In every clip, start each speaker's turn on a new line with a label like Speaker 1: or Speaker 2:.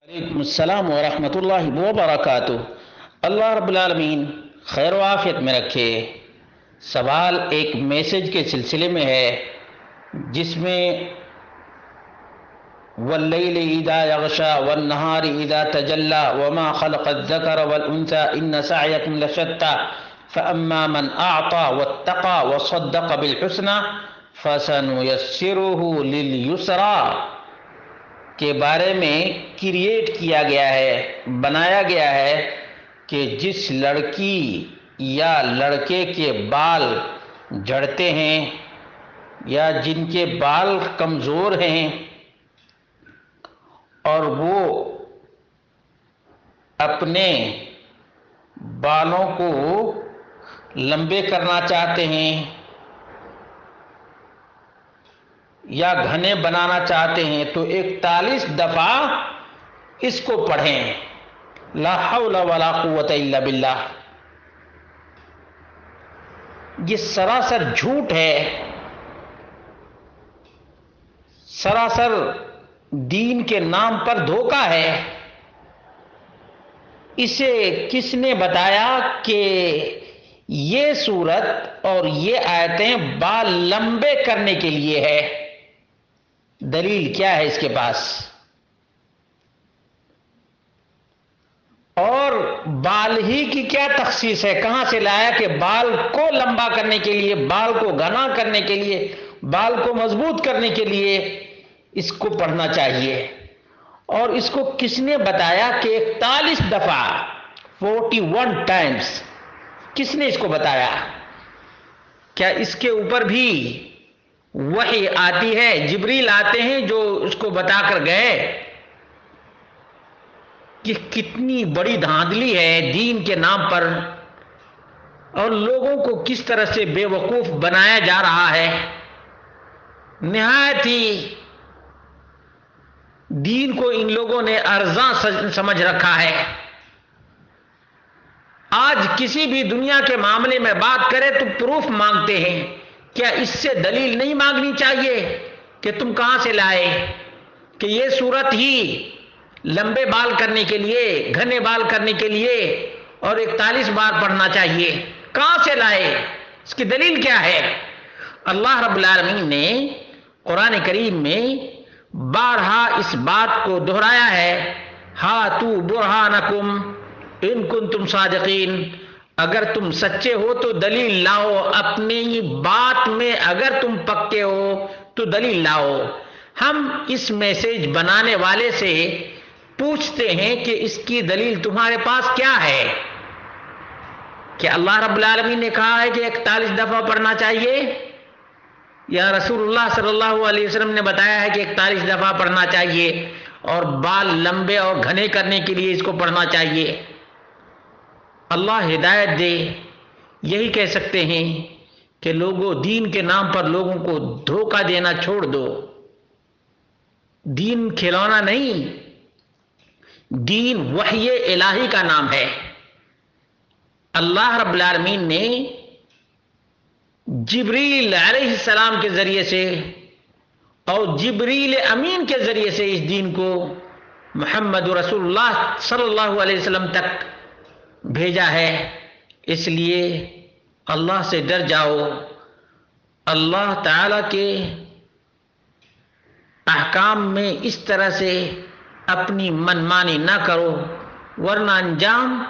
Speaker 1: وعلیکم السلام ورحمۃ اللہ وبرکاتہ۔ اللہ رب العالمین خیر و عافیت میں رکھے۔ سوال ایک میسج کے سلسلے میں ہے جس میں واللیل اذا یغشا والنہار اذا تجلی وما خلق الذکر والانثى ان سعیکم لشتی فاما من اعطى واتقى وصدق بالحسنى فسنيسره لليسرى کے بارے میں کریٹ کیا گیا ہے، بنایا گیا ہے کہ جس لڑکی یا لڑکے کے بال جھڑتے ہیں یا جن کے بال کمزور ہیں اور وہ اپنے بالوں کو لمبے کرنا چاہتے ہیں یا گھنے بنانا چاہتے ہیں تو 41 دفعہ اس کو پڑھیں۔ لا حول ولا قوت الا باللہ۔ یہ سراسر جھوٹ ہے، سراسر دین کے نام پر دھوکہ ہے۔ اسے کس نے بتایا کہ یہ سورت اور یہ آیتیں بال لمبے کرنے کے لیے ہے؟ دلیل کیا ہے اس کے پاس؟ اور بال ہی کی کیا تخصیص ہے؟ کہاں سے لایا کہ بال کو لمبا کرنے کے لیے، بال کو گھنا کرنے کے لیے، بال کو مضبوط کرنے کے لیے اس کو پڑھنا چاہیے؟ اور اس کو کس نے بتایا کہ 41 دفعہ 41 ٹائمز کس نے اس کو بتایا؟ کیا اس کے اوپر بھی وحی آتی ہے؟ جبریل آتے ہیں جو اس کو بتا کر گئے؟ کہ کتنی بڑی دھاندلی ہے دین کے نام پر، اور لوگوں کو کس طرح سے بے وقوف بنایا جا رہا ہے۔ نہایت ہی دین کو ان لوگوں نے ارزاں سمجھ رکھا ہے۔ آج کسی بھی دنیا کے معاملے میں بات کرے تو پروف مانگتے ہیں۔ کیا اس سے دلیل نہیں مانگنی چاہیے کہ تم کہاں سے لائے کہ یہ صورت ہی لمبے بال کرنے کے لیے، گھنے بال کرنے کے لیے اور 41 بار پڑھنا چاہیے؟ کہاں سے لائے؟ اس کی دلیل کیا ہے؟ اللہ رب العالمین نے قرآن کریم میں بارہا اس بات کو دہرایا ہے، ہاتوا برہانکم ان کنتم صادقین، اگر تم سچے ہو تو دلیل لاؤ، اپنی بات میں اگر تم پکے ہو تو دلیل لاؤ۔ ہم اس میسج بنانے والے سے پوچھتے ہیں کہ اس کی دلیل تمہارے پاس کیا ہے؟ کہ اللہ رب العالمین نے کہا ہے کہ 41 دفعہ پڑھنا چاہیے، یا رسول اللہ صلی اللہ علیہ وسلم نے بتایا ہے کہ 41 دفعہ پڑھنا چاہیے اور بال لمبے اور گھنے کرنے کے لیے اس کو پڑھنا چاہیے؟ اللہ ہدایت دے۔ یہی کہہ سکتے ہیں کہ لوگوں، دین کے نام پر لوگوں کو دھوکہ دینا چھوڑ دو۔ دین کھلونا نہیں، دین وحی الہی کا نام ہے۔ اللہ رب العالمین نے جبریل علیہ السلام کے ذریعے سے اور جبریل امین کے ذریعے سے اس دین کو محمد رسول اللہ صلی اللہ علیہ وسلم تک بھیجا ہے۔ اس لیے اللہ سے ڈر جاؤ، اللہ تعالی کے احکام میں اس طرح سے اپنی منمانی نہ کرو، ورنہ انجام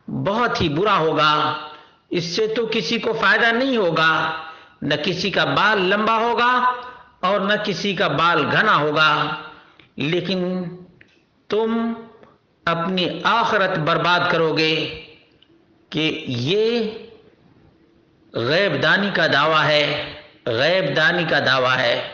Speaker 1: بہت ہی برا ہوگا۔ اس سے تو کسی کو فائدہ نہیں ہوگا، نہ کسی کا بال لمبا ہوگا اور نہ کسی کا بال گھنا ہوگا، لیکن تم اپنی آخرت برباد کرو گے۔ کہ یہ غیب دانی کا دعویٰ ہے، غیب دانی کا دعویٰ ہے۔